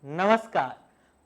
नमस्कार।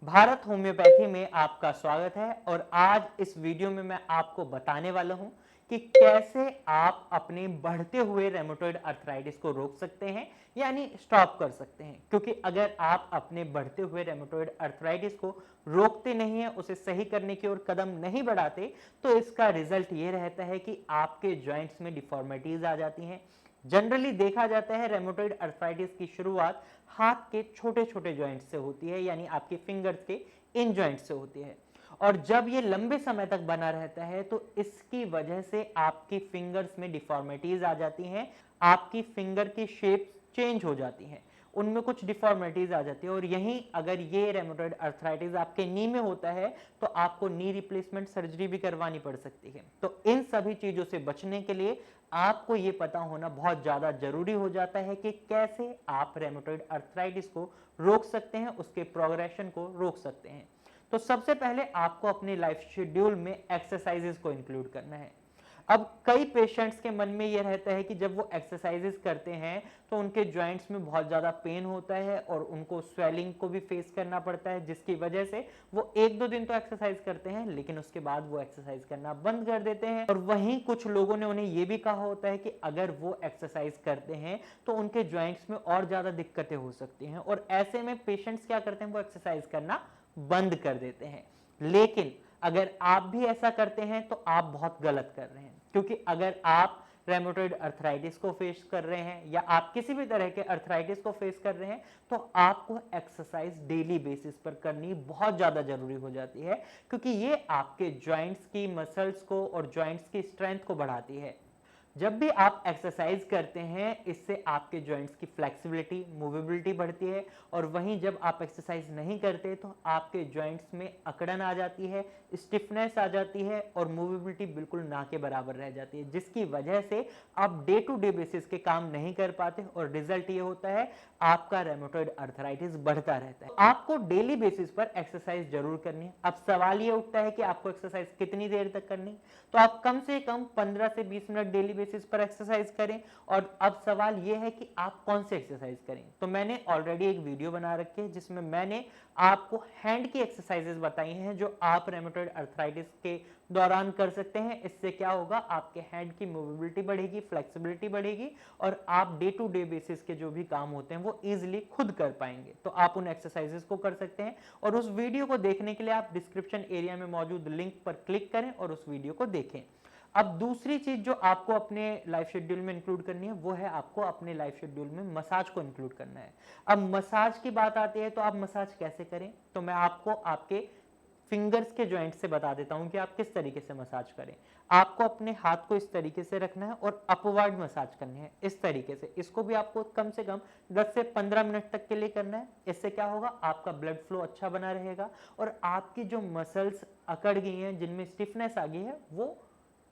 भारत होम्योपैथी में आपका स्वागत है और आज इस वीडियो में मैं आपको बताने वाला हूं कि कैसे आप अपने बढ़ते हुए रेमेटॉइड अर्थराइटिस को रोक सकते हैं, यानी स्टॉप कर सकते हैं। क्योंकि अगर आप अपने बढ़ते हुए रेमेटॉइड अर्थराइटिस को रोकते नहीं हैं, उसे सही करने की ओर कदम नहीं बढ़ाते, तो इसका रिजल्ट ये रहता है कि आपके जॉइंट्स में डिफॉर्मिटीज आ जाती हैं। जनरली देखा जाता है रेमेटॉइड अर्थराइटिस की शुरुआत हाथ के छोटे छोटे जॉइंट से होती है, यानी आपके फिंगर्स के इन जॉइंट से होती है। और जब ये लंबे समय तक बना रहता है तो इसकी वजह से आपकी फिंगर्स में डिफॉर्मिटीज आ जाती हैं, आपकी फिंगर की शेप चेंज हो जाती हैं, उनमें कुछ डिफॉर्मिटीज आ जाती है। और यहीं अगर ये रेमेटॉइड अर्थराइटिस आपके नी में होता है तो आपको नी रिप्लेसमेंट सर्जरी भी करवानी पड़ सकती है। तो इन सभी चीजों से बचने के लिए आपको ये पता होना बहुत ज्यादा जरूरी हो जाता है कि कैसे आप रेमेटॉइड अर्थराइटिस को रोक सकते हैं, उसके प्रोग्रेशन को रोक सकते हैं। तो सबसे पहले आपको अपने लाइफ शेड्यूल में एक्सरसाइजेस को इंक्लूड करना है। अब कई पेशेंट्स के मन में यह रहता है कि जब वो एक्सरसाइजेस करते हैं तो उनके जॉइंट्स में बहुत ज़्यादा पेन होता है और उनको स्वेलिंग को भी फेस करना पड़ता है, जिसकी वजह से वो एक दो दिन तो एक्सरसाइज करते हैं लेकिन उसके बाद वो एक्सरसाइज करना बंद कर देते हैं। और वहीं कुछ लोगों ने उन्हें ये भी कहा होता है कि अगर वो एक्सरसाइज करते हैं तो उनके जॉइंट्स में और ज़्यादा दिक्कतें हो सकती हैं, और ऐसे में पेशेंट्स क्या करते हैं, वो एक्सरसाइज करना बंद कर देते हैं। लेकिन अगर आप भी ऐसा करते हैं तो आप बहुत गलत कर रहे हैं, क्योंकि अगर आप रेमेटॉइड अर्थराइटिस को फेस कर रहे हैं या आप किसी भी तरह के अर्थराइटिस को फेस कर रहे हैं तो आपको एक्सरसाइज डेली बेसिस पर करनी बहुत ज्यादा जरूरी हो जाती है, क्योंकि ये आपके जॉइंट्स की मसल्स को और जॉइंट्स की स्ट्रेंथ को बढ़ाती है। जब भी आप एक्सरसाइज करते हैं इससे आपके जॉइंट्स की फ्लेक्सिबिलिटी, मूवेबिलिटी बढ़ती है। और वहीं जब आप एक्सरसाइज नहीं करते तो आपके जॉइंट्स में अकड़न आ जाती है, स्टिफनेस आ जाती है और मूवेबिलिटी बिल्कुल ना के बराबर रह जाती है, जिसकी वजह से आप डे टू डे बेसिस के काम नहीं कर पाते और रिजल्ट ये होता है आपका रेमेटॉइड अर्थराइटिस बढ़ता रहता है। आपको डेली बेसिस पर एक्सरसाइज जरूर करनी है। अब सवाल ये उठता है कि आपको एक्सरसाइज कितनी देर तक करनी, तो आप कम से कम 15 से 20 मिनट डेली बेसिस पर एक्सरसाइज करें। और अब सवाल यह है कि आप कौन से एक्सरसाइज करें। तो मैंने ऑलरेडी एक वीडियो बना रखी है जिसमें मैंने आपको हैंड की एक्सरसाइजेस बताई हैं जो आप रेमेटॉइड अर्थराइटिस के दौरान कर सकते हैं। इससे क्या होगा, आपके हैंड की मूवेबिलिटी बढ़ेगी, फ्लेक्सिबिलिटी बढ़ेगी और आप डे टू डे बेसिस के जो भी काम होते हैं वो इजीली खुद कर पाएंगे। तो आप उन एक्सरसाइजेस को कर सकते हैं और उस वीडियो को देखने के लिए आप डिस्क्रिप्शन एरिया में मौजूद लिंक पर क्लिक करें और उस वीडियो को देखें। अब दूसरी चीज जो आपको अपने लाइफ शेड्यूल में इंक्लूड करनी है वो है आपको अपने लाइफ शेड्यूल में मसाज को इंक्लूड करना है। अब मसाज की बात आती है तो आप मसाज कैसे करें, तो मैं आपको आपके फिंगर्स के जॉइंट से बता देता हूं कि आप किस तरीके से मसाज करें। आपको अपने हाथ को इस तरीके से रखना है और अपवर्ड मसाज करनी है इस तरीके से। इसको भी आपको कम से कम 10 से 15 मिनट तक के लिए करना है। इससे क्या होगा, आपका ब्लड फ्लो अच्छा बना रहेगा और आपकी जो मसल्स अकड़ गई हैं, जिनमें स्टिफनेस आ गई है, वो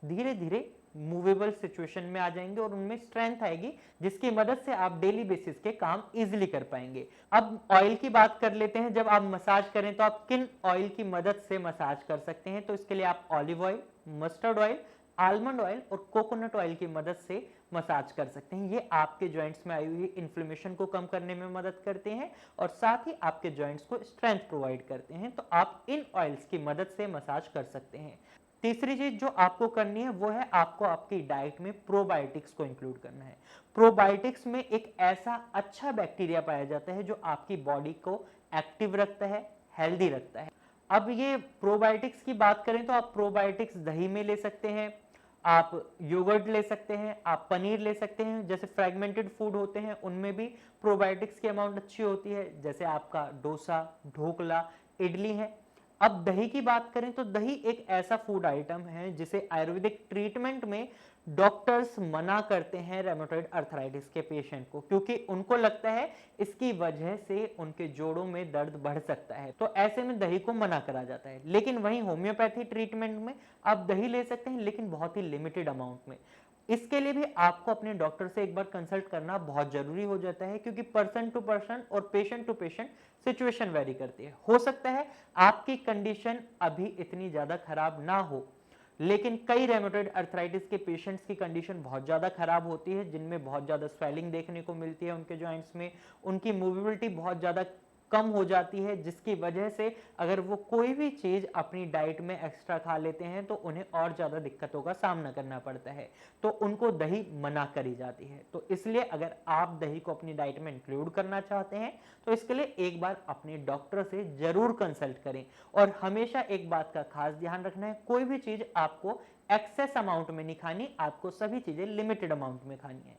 धीरे धीरे मूवेबल सिचुएशन में आ जाएंगे और उनमें स्ट्रेंथ आएगी, जिसकी मदद से आप डेली बेसिस के काम इजीली कर पाएंगे। अब ऑयल की बात कर लेते हैं। जब आप मसाज करें तो आप किन ऑयल की मदद से मसाज कर सकते हैं, तो इसके लिए आप olive oil, mustard oil, almond oil और कोकोनट ऑयल की मदद से मसाज कर सकते हैं। ये आपके जॉइंट्स में आई हुई इन्फ्लेमेशन को कम करने में मदद करते हैं और साथ ही आपके जॉइंट्स को स्ट्रेंथ प्रोवाइड करते हैं। तो आप इन ऑयल्स की मदद से मसाज कर सकते हैं। तीसरी चीज जो आपको करनी है वो है आपको आपकी डाइट में प्रोबायोटिक्स को इंक्लूड करना है। प्रोबायोटिक्स में एक ऐसा अच्छा बैक्टीरिया पाया जाता है जो आपकी बॉडी को एक्टिव रखता है, हेल्दी रखता है। अब ये प्रोबायोटिक्स की बात करें तो आप प्रोबायोटिक्स दही में ले सकते हैं, आप योगर्ट ले सकते हैं, आप पनीर ले सकते हैं। जैसे फ्रेगमेंटेड फूड होते हैं उनमें भी प्रोबायोटिक्स की अमाउंट अच्छी होती है, जैसे आपका डोसा, ढोकला, इडली है। अब दही की बात करें तो दही एक ऐसा फूड आइटम है जिसे आयुर्वेदिक ट्रीटमेंट में डॉक्टर्स मना करते हैं रेमेटॉइड अर्थराइटिस के पेशेंट को, क्योंकि उनको लगता है इसकी वजह से उनके जोड़ों में दर्द बढ़ सकता है। तो ऐसे में दही को मना करा जाता है। लेकिन वहीं होम्योपैथी ट्रीटमेंट में आप दही ले सकते हैं, लेकिन बहुत ही लिमिटेड अमाउंट में। इसके लिए भी आपको अपने डॉक्टर से एक बार कंसल्ट करना बहुत जरूरी हो जाता है, क्योंकि पर्सन टू पर्सन और patient to patient situation vary करती है। हो सकता है आपकी कंडीशन अभी इतनी ज्यादा खराब ना हो, लेकिन कई रेमेटॉइड अर्थराइटिस के पेशेंट्स की कंडीशन बहुत ज़्यादा खराब होती है, जिनमें बहुत ज़्यादा स्वेलिंग देखने को मिलती है उनके जॉइंट्स में, उनकी मूवेबिलिटी बहुत ज़्यादा कम हो जाती है, जिसकी वजह से अगर वो कोई भी चीज़ अपनी डाइट में एक्स्ट्रा खा लेते हैं तो उन्हें और ज़्यादा दिक्कतों का सामना करना पड़ता है, तो उनको दही मना करी जाती है। तो इसलिए अगर आप दही को अपनी डाइट में इंक्लूड करना चाहते हैं तो इसके लिए एक बार अपने डॉक्टर से ज़रूर कंसल्ट करें। और हमेशा एक बात का खास ध्यान रखना है, कोई भी चीज़ आपको एक्सेस अमाउंट में नहीं खानी, आपको सभी चीज़ें लिमिटेड अमाउंट में खानी है।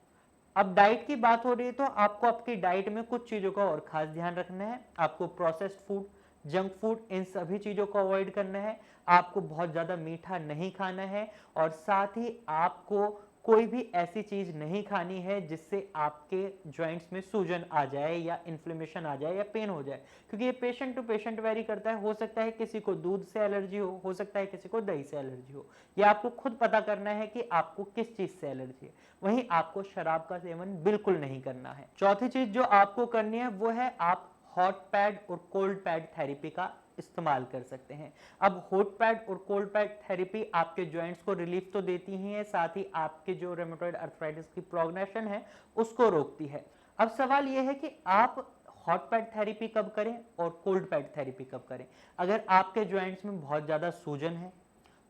अब डाइट की बात हो रही है तो आपको आपकी डाइट में कुछ चीज़ों का और खास ध्यान रखना है। आपको प्रोसेस्ड फूड, जंक फूड, इन सभी चीज़ों को अवॉइड करना है। आपको बहुत ज़्यादा मीठा नहीं खाना है और साथ ही आपको कोई भी ऐसी चीज़ नहीं खानी है जिससे आपके जॉइंट्स में सूजन आ जाए या इन्फ्लेमेशन आ जाए या पेन हो जाए, क्योंकि ये पेशेंट टू पेशेंट वेरी करता है। हो सकता है किसी को दूध से एलर्जी हो सकता है किसी को दही से एलर्जी हो। ये आपको खुद पता करना है कि आपको किस चीज़ से एलर्जी है। वहीं आपको शराब का सेवन बिल्कुल नहीं करना है। चौथी चीज़ जो आपको करनी है वो है आप हॉट पैड और कोल्ड पैड थेरेपी का इस्तेमाल कर सकते हैं। अब हॉट पैड और कोल्ड पैड थेरेपी आपके जॉइंट्स को रिलीफ तो देती ही है, साथ ही आपके जो रेमेटॉइड अर्थराइटिस की प्रोग्रेशन है उसको रोकती है। अब सवाल यह है कि आप हॉट पैड थेरेपी कब करें और कोल्ड पैड थेरेपी कब करें। अगर आपके जॉइंट्स में बहुत ज़्यादा सूजन है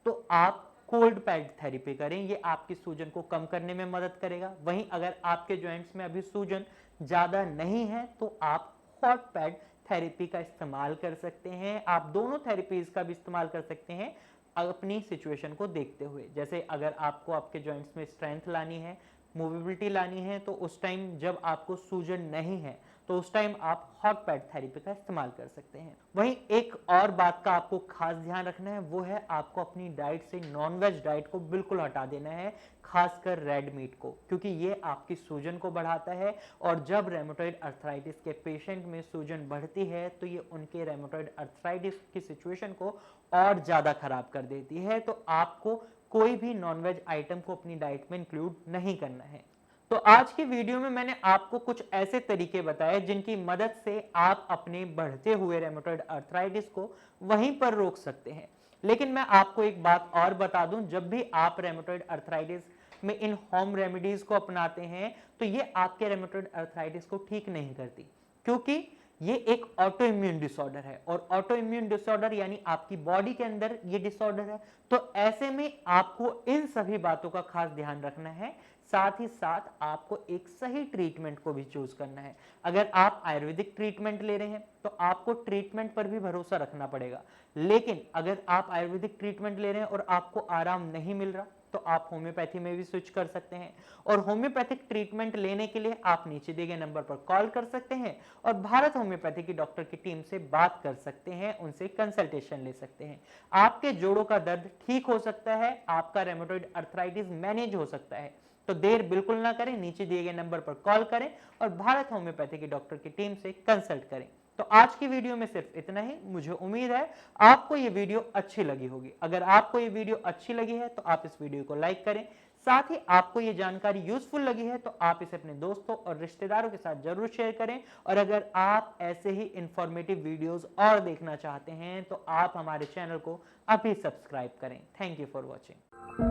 तो आप कोल्ड पैड थेरेपी करें, ये आपकी सूजन को कम करने में मदद करेगा। वहीं अगर आपके जॉइंट्स में अभी सूजन ज़्यादा नहीं है तो आप हॉट पैड थेरेपी का इस्तेमाल कर सकते हैं। आप दोनों थेरेपीज का भी इस्तेमाल कर सकते हैं अपनी सिचुएशन को देखते हुए। जैसे अगर आपको आपके जॉइंट्स में स्ट्रेंथ लानी है, मूवेबिलिटी लानी है, तो उस टाइम जब आपको सूजन नहीं है तो उस टाइम आप हॉट पैड थेरेपी का इस्तेमाल कर सकते हैं। वहीं एक और बात का आपको खास ध्यान रखना है वो है आपको अपनी डाइट से नॉनवेज डाइट को बिल्कुल हटा देना है, खासकर रेड मीट को, क्योंकि ये आपकी सूजन को बढ़ाता है और जब रेमेटॉइड अर्थराइटिस के पेशेंट में सूजन बढ़ती है तो ये उनके रेमेटॉइड अर्थराइटिस की सिचुएशन को और ज़्यादा खराब कर देती है। तो आपको कोई भी नॉनवेज आइटम को अपनी डाइट में इंक्लूड नहीं करना है। तो आज की वीडियो में मैंने आपको कुछ ऐसे तरीके बताए जिनकी मदद से आप अपने बढ़ते हुए रेमेटॉइड अर्थराइटिस को वहीं पर रोक सकते हैं। लेकिन मैं आपको एक बात और बता दूं, जब भी आप रेमेटॉइड अर्थराइटिस में इन होम रेमेडीज को अपनाते हैं तो ये आपके रेमेटॉइड अर्थराइटिस को ठीक नहीं करती, क्योंकि ये एक ऑटो इम्यून डिसऑर्डर है और ऑटो इम्यून डिसऑर्डर यानी आपकी बॉडी के अंदर ये डिसऑर्डर है। तो ऐसे में आपको इन सभी बातों का खास ध्यान रखना है, साथ ही साथ आपको एक सही ट्रीटमेंट को भी चूज करना है। अगर आप आयुर्वेदिक ट्रीटमेंट ले रहे हैं तो आपको ट्रीटमेंट पर भी भरोसा रखना पड़ेगा, लेकिन अगर आप आयुर्वेदिक ट्रीटमेंट ले रहे हैं और आपको आराम नहीं मिल रहा तो आप होम्योपैथी में भी स्विच कर सकते हैं। और होम्योपैथिक ट्रीटमेंट लेने के लिए आप नीचे दिए गए नंबर पर कॉल कर सकते हैं और भारत होम्योपैथी की डॉक्टर की टीम से बात कर सकते हैं, उनसे कंसल्टेशन ले सकते हैं। आपके जोड़ों का दर्द ठीक हो सकता है, आपका रेमेटॉइड अर्थराइटिस मैनेज हो सकता है। तो देर बिल्कुल ना करें, नीचे दिए गए नंबर पर कॉल करें और भारत होम्योपैथी की डॉक्टर की टीम से कंसल्ट करें। तो आज की वीडियो में सिर्फ इतना ही। मुझे उम्मीद है आपको ये वीडियो अच्छी लगी होगी। अगर आपको ये वीडियो अच्छी लगी है तो आप इस वीडियो को लाइक करें, साथ ही आपको ये जानकारी यूजफुल लगी है तो आप इसे अपने दोस्तों और रिश्तेदारों के साथ जरूर शेयर करें। और अगर आप ऐसे ही इंफॉर्मेटिव वीडियोस और देखना चाहते हैं तो आप हमारे चैनल को अभी सब्सक्राइब करें। Thank you for watching.